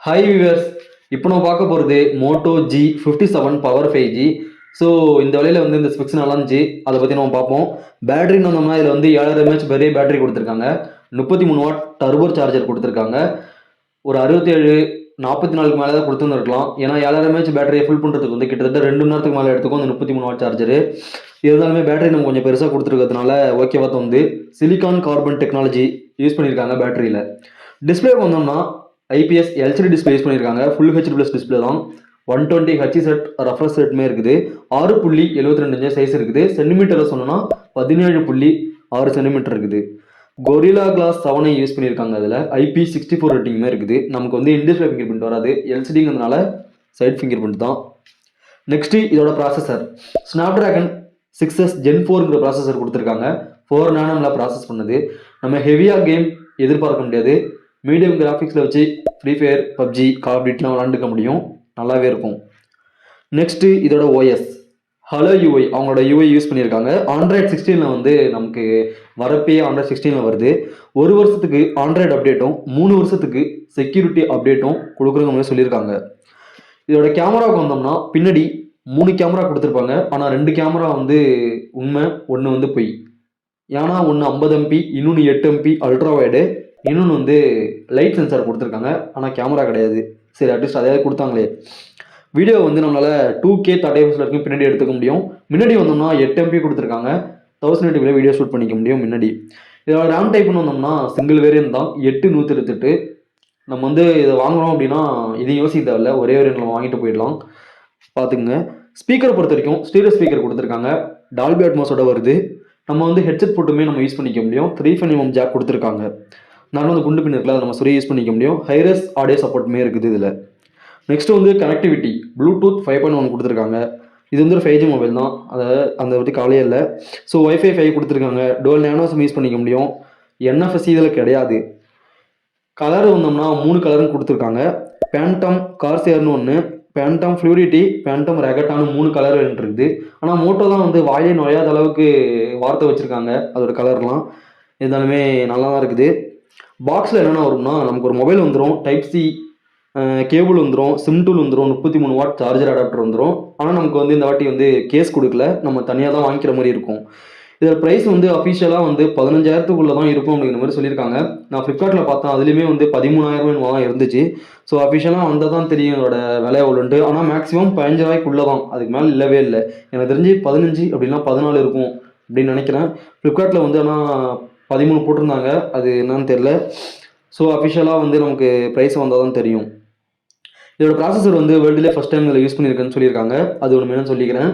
Hi viewers, இப்போ நம்ம பார்க்க போகிறது Moto G57 power 5G. So இந்த வேலையில் வந்து இந்த ஸ்பெக்ஸ் நல்லா இருந்துச்சு, அதை பற்றி நம்ம பார்ப்போம். பேட்டரின்னு வந்தோம்னா இதில் வந்து 7000 mAh பெரிய பேட்டரி கொடுத்துருக்காங்க, 33 வாட் டர்போ சார்ஜர் கொடுத்துருக்காங்க. ஒரு 67-44 மேலே தான் கொடுத்துருந்துருக்கலாம். ஏன்னா 7000 mAh பேட்டரியை ஃபுல் பண்ணுறதுக்கு வந்து கிட்டத்தட்ட 2 மணி நேரத்துக்கு மேலே எடுத்துக்கும் அந்த 33 வாட் சார்ஜரு. இருந்தாலுமே பேட்டரி நம்ம கொஞ்சம் பெருசாக கொடுத்துருக்கிறதுனால ஓகேவா வந்து சிலிகான் கார்பன் டெக்னாலஜி யூஸ் பண்ணியிருக்காங்க பேட்டரியில். டிஸ்பிளே வந்தோம்னா IPS LCD டிஸ்பிளே யூஸ் பண்ணியிருக்காங்க. ஃபுல் HD ப்ளஸ் டிஸ்பிளே தான். 120 Hz ரெஃப்ரெஷ் ரேட்டுமே இருக்குது. 6.72 இன்ச் சைஸ் இருக்குது. சென்டிமீட்டரில் சொன்னோன்னா 17.6 சென்டிமீட்டர் இருக்குது. கொரில்லா கிளாஸ் 7 யூஸ் பண்ணியிருக்காங்க. அதில் IP64 ரேட்டிங்குமே இருக்குது. நமக்கு வந்து இன்டிஸ்பிளே ஃபிங்கர் பிரிண்ட் வராது, LCDங்கிறதுனால சைட் ஃபிங்கர் பிரிண்ட் தான். நெக்ஸ்ட்டு இதோட ப்ராசஸர் ஸ்னாப்ட்ராகன் 6S Gen 4ங்கிற ப்ராசஸர் கொடுத்துருக்காங்க. 4 நானோமில் ப்ராசஸ் பண்ணுது. நம்ம ஹெவியாக கேம் எதிர்பார்க்க முடியாது. மீடியம் கிராஃபிக்ஸில் வச்சு free fire, PUBG, call of டியூட்டிலாம் விளாண்டுக்க முடியும். நல்லாவே இருக்கும். நெக்ஸ்ட்டு இதோட OS ஹலோ UI, அவங்களோட UI யூஸ் பண்ணியிருக்காங்க. Android 16 வந்து நமக்கு வரப்பே Android 16 வருது. 1 வருஷத்துக்கு ஆண்ட்ராய்டு அப்டேட்டும் 3 வருஷத்துக்கு செக்யூரிட்டி அப்டேட்டும் கொடுக்குறவங்க மாதிரி சொல்லியிருக்காங்க. இதோட கேமராவுக்கு வந்தோம்னா பின்னாடி 3 கேமரா கொடுத்துருப்பாங்க. ஆனால் 2 கேமரா வந்து உண்மை, 1 வந்து பொய். ஏன்னா ஒன்று 50 MP, இன்னொன்று 8 MP அல்ட்ரா வைடு, இன்னொன்று வந்து லைட் சென்சார் கொடுத்துருக்காங்க. ஆனால் கேமரா கிடையாது. சரி, அட்லீஸ்ட் அதையாவது கொடுத்தாங்களே. வீடியோ வந்து நம்மளால் 2K 30 fps வரைக்கும் பின்னாடி எடுத்துக்க முடியும். முன்னாடி வந்தோம்னா 8 MP கொடுத்துருக்காங்க. 1080p வீடியோ ஷூட் பண்ணிக்க முடியும் முன்னாடி. இதோட ரேம் டைப்னு வந்தோம்னா சிங்கிள் வேரியன்ட் தான், 8/128. நம்ம வந்து இதை வாங்குறோம் அப்படின்னா இதையும் யோசிக்க தேவையில்ல, ஒரே வேரியன்ட் நம்ம வாங்கிட்டு போயிடலாம். பார்த்துக்குங்க. ஸ்பீக்கரை பொறுத்த வரைக்கும் ஸ்டீரியோ ஸ்பீக்கர் கொடுத்துருக்காங்க. டால்பி அட்மாஸோட வருது. நம்ம வந்து ஹெட்செட் போட்டுமே நம்ம யூஸ் பண்ணிக்க முடியும். 3.5mm ஜாக் கொடுத்துருக்காங்க. நார்மல் வந்து குண்டு பின் இருக்குல்ல, அதை நம்ம சொல்லி யூஸ் பண்ணிக்க முடியும். ஹைரஸ் ஆடியோ சப்போர்ட்டுமே இருக்குது இதில். நெக்ஸ்ட் வந்து கனெக்டிவிட்டி ப்ளூடூத் 5.1 கொடுத்துருக்காங்க. இது வந்து ஒரு 5G மொபைல் தான், அதை பற்றி கவலையே இல்லை. ஸோ Wi-Fi 5 கொடுத்துருக்காங்க. டோல் நேனோ சிம் யூஸ் பண்ணிக்க முடியும். NFC இதில் கிடையாது. கலர் வந்தோம்னா 3 கலரும் கொடுத்துருக்காங்க. பேண்டம் கார்சியர்னு ஒன்று, பேண்டம் ஃப்ளூரிட்டி, பேண்டம் ரெகட்டானு 3 கலர் இருக்குது. ஆனால் மோட்டோ தான் வந்து வாயிலே நுழையாத அளவுக்கு வார்த்தை வச்சுருக்காங்க அதோட கலர்லாம். இருந்தாலுமே நல்லா தான் இருக்குது. பாக்ஸில் என்னென்ன வரும்னா நமக்கு ஒரு மொபைல் வந்துடும், டைப்-C கேபிள் வந்துடும், சிம் டூல் வந்துடும், 33 வாட் சார்ஜர் அடாப்டர் வந்துடும். ஆனால் நமக்கு வந்து இந்த வாட்டி வந்து கேஸ் கொடுக்கல, நம்ம தனியாக தான் வாங்கிக்கிற மாதிரி இருக்கும். இதில் ப்ரைஸ் வந்து அஃபிஷியலாக வந்து 15,000க்குள்ளே தான் இருக்கும் அப்படிங்கிற மாதிரி சொல்லியிருக்காங்க. நான் ஃப்ளிப்கார்ட்டில் பார்த்தேன், அதுலேயுமே வந்து 13,000 தான் இருந்துச்சு. ஸோ அஃபிஷியலாக வந்தால் தான் தெரியும் இதோட விலை எவ்வளோன்ட்டு. ஆனால் மேக்ஸிமம் 15,000க்குள்ளே தான், அதுக்கு மேலே இல்லவே இல்லை. எனக்கு தெரிஞ்சு 15 அப்படின்னா 14 இருக்கும் அப்படின்னு நினைக்கிறேன். ஃப்ளிப்கார்ட்டில் வந்து ஆனால் 13 போட்டிருந்தாங்க, அது என்னன்னு தெரில. ஸோ அஃபிஷியலாக வந்து நமக்கு ப்ரைஸ் வந்தால் தான் தெரியும். இதோட ப்ராசஸர் வந்து வேர்ல்டுலேயே ஃபஸ்ட் டைம் இதில் யூஸ் பண்ணியிருக்கேன்னு சொல்லியிருக்காங்க. அது ஒன்று மேலும் சொல்லிக்கிறேன்.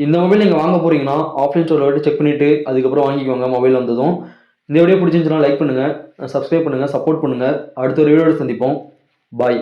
இந்த மொபைல் நீங்கள் வாங்க போகிறீங்கன்னா ஆஃப்லைன் ஸ்டோரில் விட்டு செக் பண்ணிவிட்டு அதுக்கப்புறம் வாங்கிக்கோங்க மொபைல் வந்ததும். இந்த வீடியோ பிடிச்சிருந்துச்சுன்னா லைக் பண்ணுங்கள், சப்ஸ்கிரைப் பண்ணுங்கள், சப்போர்ட் பண்ணுங்கள். அடுத்த ஒரு வீடியோட சந்திப்போம். பாய்.